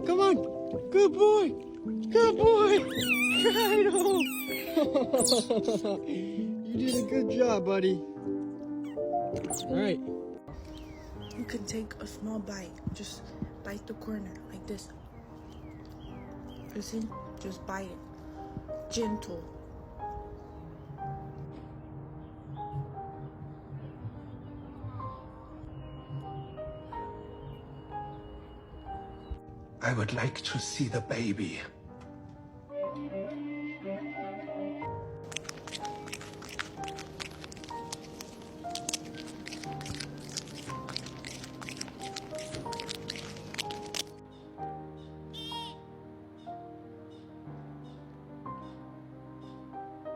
Come on. Good boy. Good boy. Rhino. You did a good job, buddy. All right. You can take a small bite. Just bite the corner like this. Listen, just bite it. Gentle. I would like to see the baby.